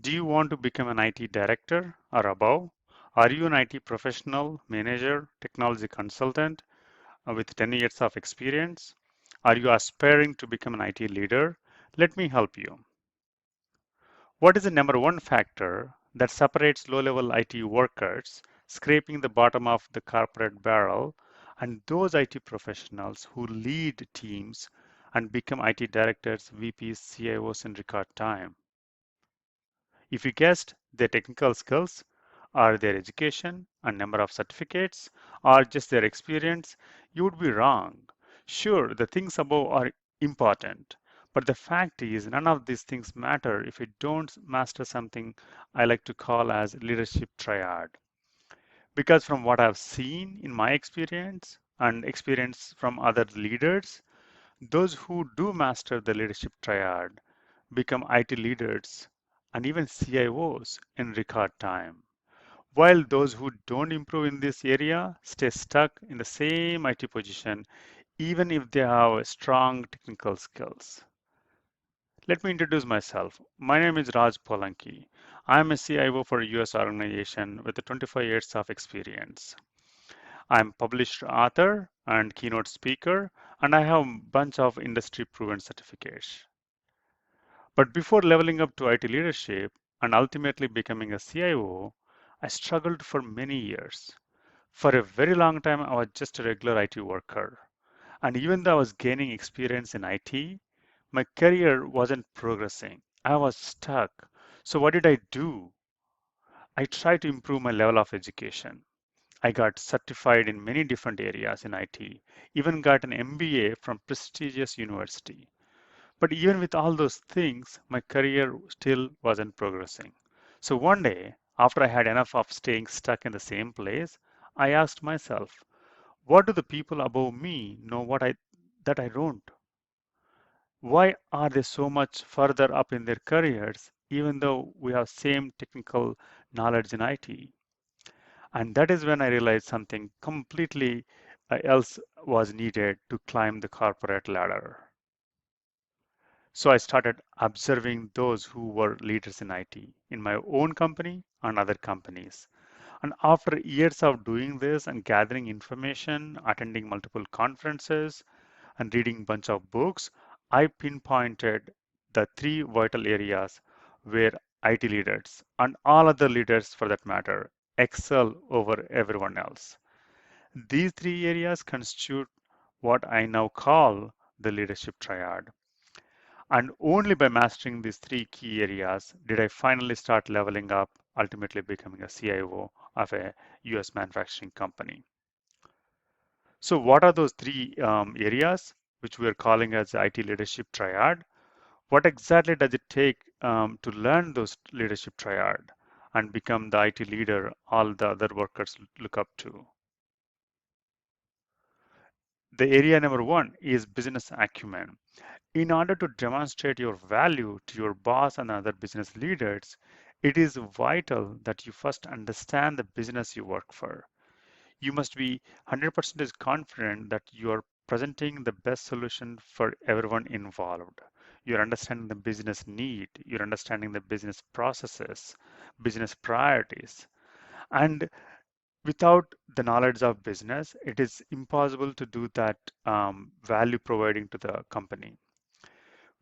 Do you want to become an IT director or above? Are you an IT professional, manager, technology consultant with 10 years of experience? Are you aspiring to become an IT leader? Let me help you. What is the number one factor that separates low-level IT workers scraping the bottom of the corporate barrel and those IT professionals who lead teams and become IT directors, VPs, CIOs in record time? If you guessed their technical skills, or their education and number of certificates, or just their experience, you would be wrong. Sure, the things above are important, but the fact is none of these things matter if you don't master something I like to call as leadership triad. Because from what I've seen in my experience and experience from other leaders, those who do master the leadership triad become IT leaders and even CIOs in record time, while those who don't improve in this area stay stuck in the same IT position even if they have strong technical skills. Let me introduce myself. My name is Raj Polanki. I am a CIO for a US organization with 25 years of experience. I am published author and keynote speaker, and I have a bunch of industry proven certificates. But before leveling up to IT leadership and ultimately becoming a CIO, I struggled for many years. For a very long time, I was just a regular IT worker. And even though I was gaining experience in IT, my career wasn't progressing. I was stuck. So, what did I do? I tried to improve my level of education. I got certified in many different areas in IT, even got an MBA from prestigious university. But even with all those things, my career still wasn't progressing. So one day, after I had enough of staying stuck in the same place, I asked myself, what do the people above me know that I don't? Why are they so much further up in their careers even though we have same technical knowledge in IT? And that is when I realized something completely else was needed to climb the corporate ladder. So I started observing those who were leaders in IT in my own company and other companies. And after years of doing this and gathering information, attending multiple conferences, and reading a bunch of books, I pinpointed the three vital areas where IT leaders and all other leaders for that matter excel over everyone else. These three areas constitute what I now call the leadership triad. And only by mastering these three key areas did I finally start leveling up, ultimately becoming a CIO of a US manufacturing company. So, what are those three areas which we are calling as the IT leadership triad? What exactly does it take to learn those leadership triad and become the IT leader all the other workers look up to? The area number one is business acumen. In order to demonstrate your value to your boss and other business leaders, it is vital that you first understand the business you work for. You must be 100% confident that you are presenting the best solution for everyone involved. You're understanding the business need, you're understanding the business processes, business priorities. And without the knowledge of business, it is impossible to do that value providing to the company,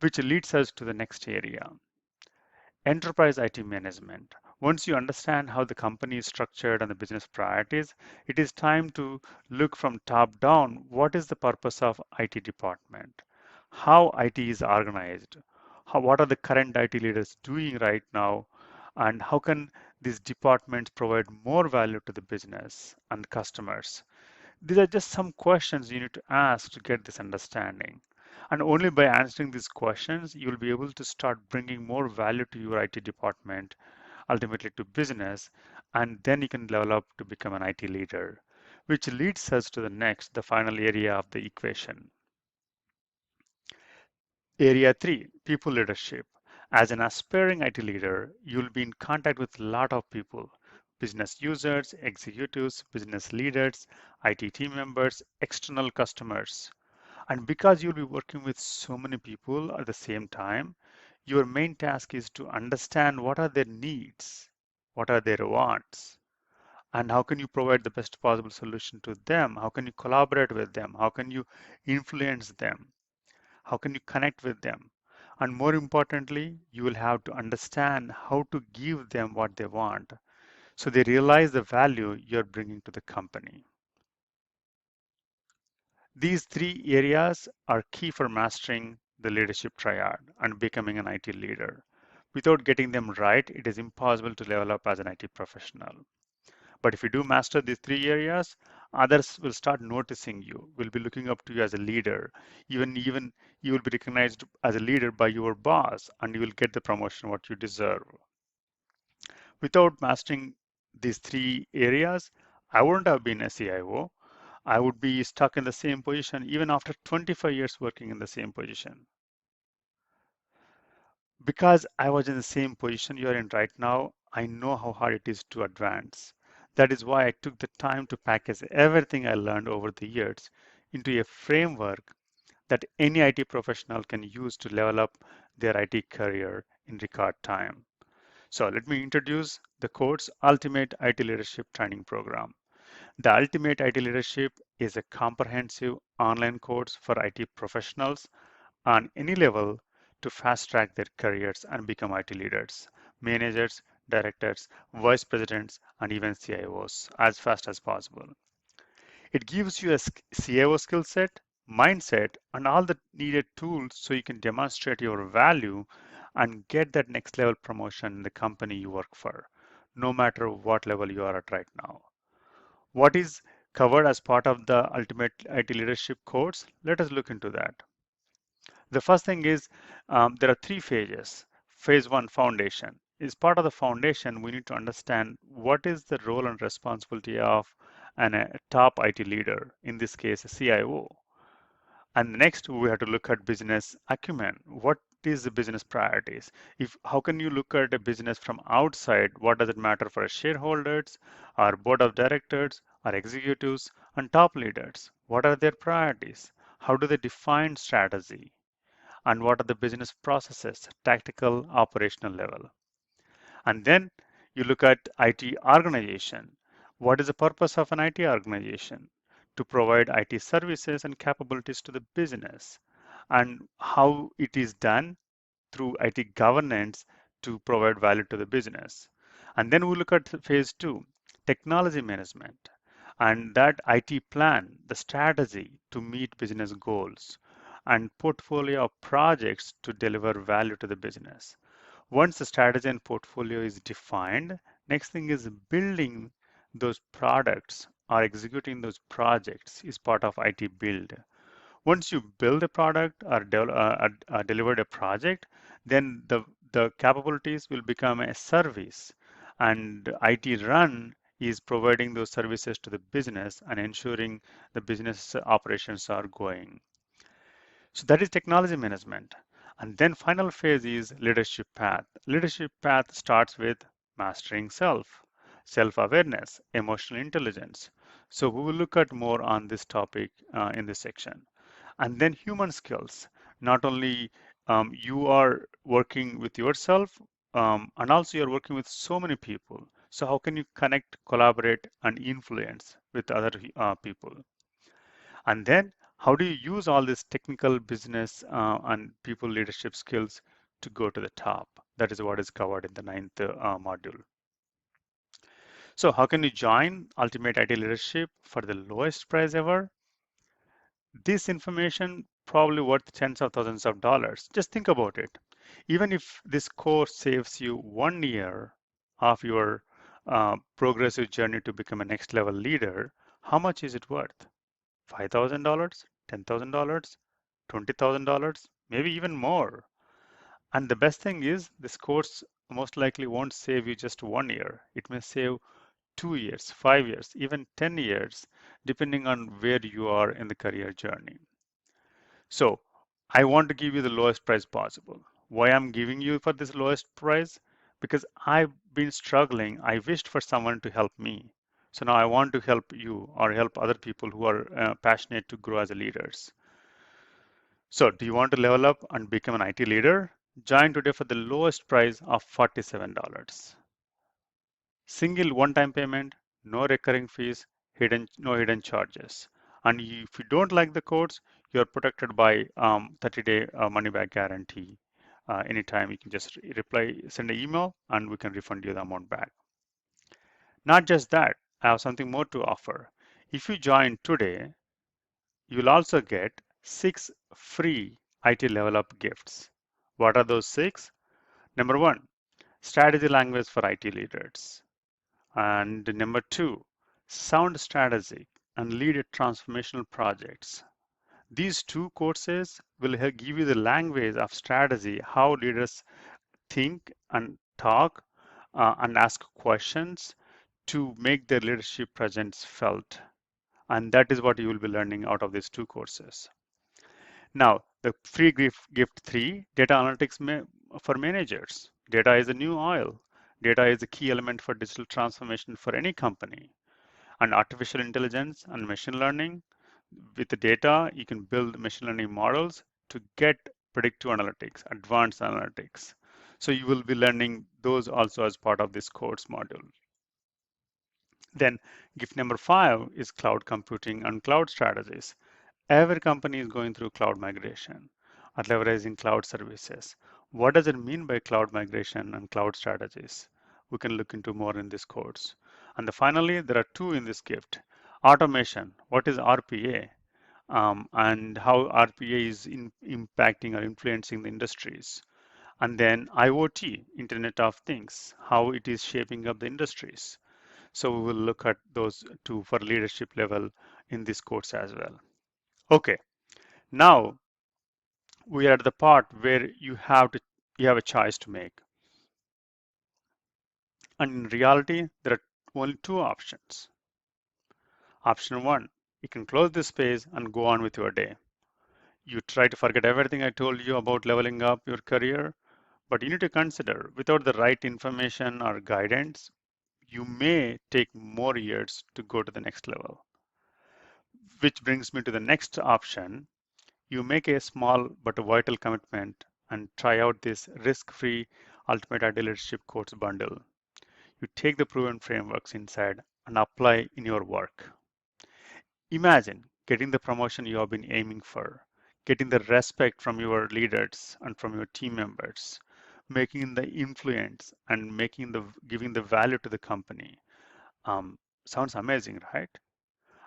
which leads us to the next area. Enterprise IT management. Once you understand how the company is structured and the business priorities, it is time to look from top down. What is the purpose of IT department? How IT is organized? What are the current IT leaders doing right now? And how can these departments provide more value to the business and customers? These are just some questions you need to ask to get this understanding. And only by answering these questions, you'll be able to start bringing more value to your IT department, ultimately to business, and then you can level up to become an IT leader, which leads us to the next, the final area of the equation. Area 3, people leadership. As an aspiring IT leader, you'll be in contact with a lot of people, business users, executives, business leaders, IT team members, external customers. And because you'll be working with so many people at the same time, Your main task is to understand what are their needs, what are their wants, and how can you provide the best possible solution to them? How can you collaborate with them? How can you influence them? How can you connect with them? And more importantly, you will have to understand how to give them what they want so they realize the value you're bringing to the company. These three areas are key for mastering the leadership triad and becoming an IT leader. Without getting them right, it is impossible to level up as an IT professional. But if you do master these three areas, others will start noticing you, will be looking up to you as a leader. Even you will be recognized as a leader by your boss, and you will get the promotion what you deserve. Without mastering these three areas, I wouldn't have been a CIO. I would be stuck in the same position even after 25 years working in the same position. Because I was in the same position you're in right now, I know how hard it is to advance. That is why I took the time to package everything I learned over the years into a framework that any IT professional can use to level up their IT career in record time. So let me introduce the course Ultimate IT Leadership Training Program. The Ultimate IT Leadership is a comprehensive online course for IT professionals on any level to fast track their careers and become IT leaders, managers, directors, vice presidents, and even CIOs as fast as possible. It gives you a CIO skill set, mindset, and all the needed tools so you can demonstrate your value and get that next level promotion in the company you work for, no matter what level you are at right now. What is covered as part of the Ultimate IT Leadership course? Let us look into that. The first thing is there are three phases. Phase one, foundation. Is part of the foundation, we need to understand what is the role and responsibility of a top IT leader, in this case, a CIO. And next, we have to look at business acumen. What is the business priorities? How can you look at a business from outside? What does it matter for shareholders, our board of directors, our executives, and top leaders? What are their priorities? How do they define strategy? And what are the business processes, tactical, operational level. And then you look at IT organization. What is the purpose of an IT organization? To provide IT services and capabilities to the business, and how it is done through IT governance to provide value to the business. And then we look at phase two, technology management, and that IT plan, the strategy to meet business goals, and portfolio of projects to deliver value to the business. Once the strategy and portfolio is defined, next thing is building those products or executing those projects is part of IT build. Once you build a product or delivered a project, then the capabilities will become a service, and IT run is providing those services to the business and ensuring the business operations are going. So that is technology management. And then final phase is leadership path. Leadership path starts with mastering self, self-awareness, emotional intelligence. So we will look at more on this topic in this section. And then human skills. Not only you are working with yourself, and also you're working with so many people. So how can you connect, collaborate, and influence with other people? And then how do you use all this technical business and people leadership skills to go to the top? That is what is covered in the ninth module. So how can you join Ultimate IT Leadership for the lowest price ever? This information probably worth tens of thousands of dollars. Just think about it. Even if this course saves you 1 year of your progressive journey to become a next level leader, how much is it worth? $5,000, $10,000, $20,000, maybe even more. And the best thing is, this course most likely won't save you just 1 year. It may save 2 years, 5 years, even 10 years, depending on where you are in the career journey. So I want to give you the lowest price possible. Why I'm giving you for this lowest price? Because I've been struggling. I wished for someone to help me. So now I want to help you or help other people who are passionate to grow as leaders. So do you want to level up and become an IT leader? Join today for the lowest price of $47. Single one-time payment, no recurring fees, no hidden charges. And if you don't like the codes, you're protected by 30-day money back guarantee. Anytime you can just reply, send an email, and we can refund you the amount back. Not just that, I have something more to offer. If you join today, you'll also get 6 free IT level up gifts. What are those 6? Number 1, strategy language for IT leaders. And number 2, sound strategic and lead transformational projects. These two courses will give you the language of strategy, how leaders think and talk and ask questions to make their leadership presence felt. And that is what you will be learning out of these two courses. Now, the free gift 3, data analytics for managers. Data is the new oil. Data is a key element for digital transformation for any company. And artificial intelligence and machine learning. With the data, you can build machine learning models to get predictive analytics, advanced analytics. So you will be learning those also as part of this course module. Then gift number 5 is cloud computing and cloud strategies. Every company is going through cloud migration or leveraging cloud services. What does it mean by cloud migration and cloud strategies? We can look into more in this course. And finally, there are 2 in this gift. Automation. What is RPA? And how RPA is impacting or influencing the industries. And then IoT, Internet of Things, how it is shaping up the industries. So we will look at those 2 for leadership level in this course as well. Okay, now we are at the part where you have a choice to make. And in reality, there are only 2 options. Option 1, you can close this space and go on with your day. You try to forget everything I told you about leveling up your career, but you need to consider without the right information or guidance, you may take more years to go to the next level. Which brings me to the next option. You make a small but a vital commitment and try out this risk-free Ultimate Ideal Leadership Course bundle. You take the proven frameworks inside and apply in your work. Imagine getting the promotion you have been aiming for, getting the respect from your leaders and from your team members, making the influence and giving the value to the company. Sounds amazing, right?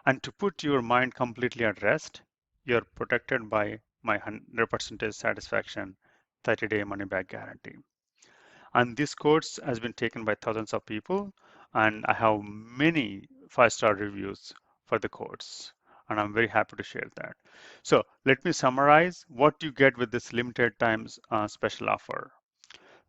And to put your mind completely at rest, you're protected by my 100% satisfaction 30-day money back guarantee. And this course has been taken by thousands of people, and I have many 5-star reviews for the course, and I'm very happy to share that. So let me summarize what you get with this limited times special offer.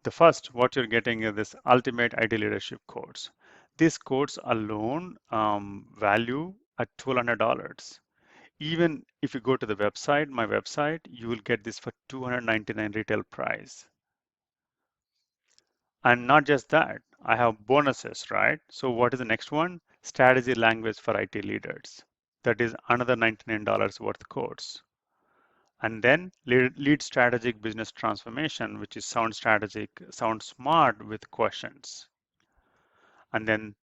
The first, what you're getting is this Ultimate Ideal Leadership course. This course alone value at $1,200. Even if you go to the website, my website, you will get this for $299 retail price. And not just that, I have bonuses, right? So what is the next one? Strategy language for IT leaders. That is another $99 worth course. And then lead strategic business transformation, which is sound strategic, sound smart with questions. And then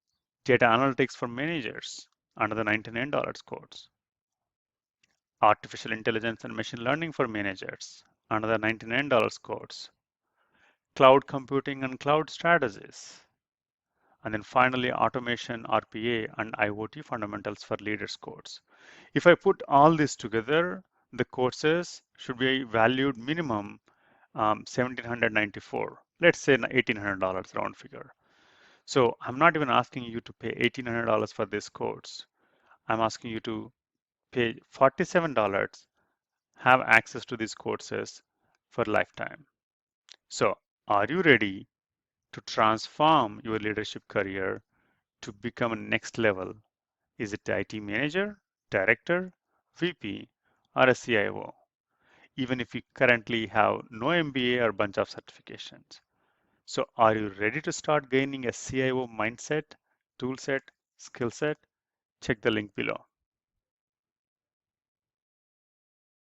data analytics for managers, another $99 course. Artificial intelligence and machine learning for managers, another $99 course. Cloud computing and cloud strategies. And then finally, automation, RPA, and IoT fundamentals for leaders course. If I put all this together, the courses should be valued minimum $1,794. Let's say $1,800 round figure. So I'm not even asking you to pay $1,800 for this course. I'm asking you to pay $47, have access to these courses for lifetime. So are you ready to transform your leadership career to become a next level? Is it IT manager, director, VP, or a CIO? Even if you currently have no MBA or bunch of certifications. So are you ready to start gaining a CIO mindset, toolset, skill set? Check the link below.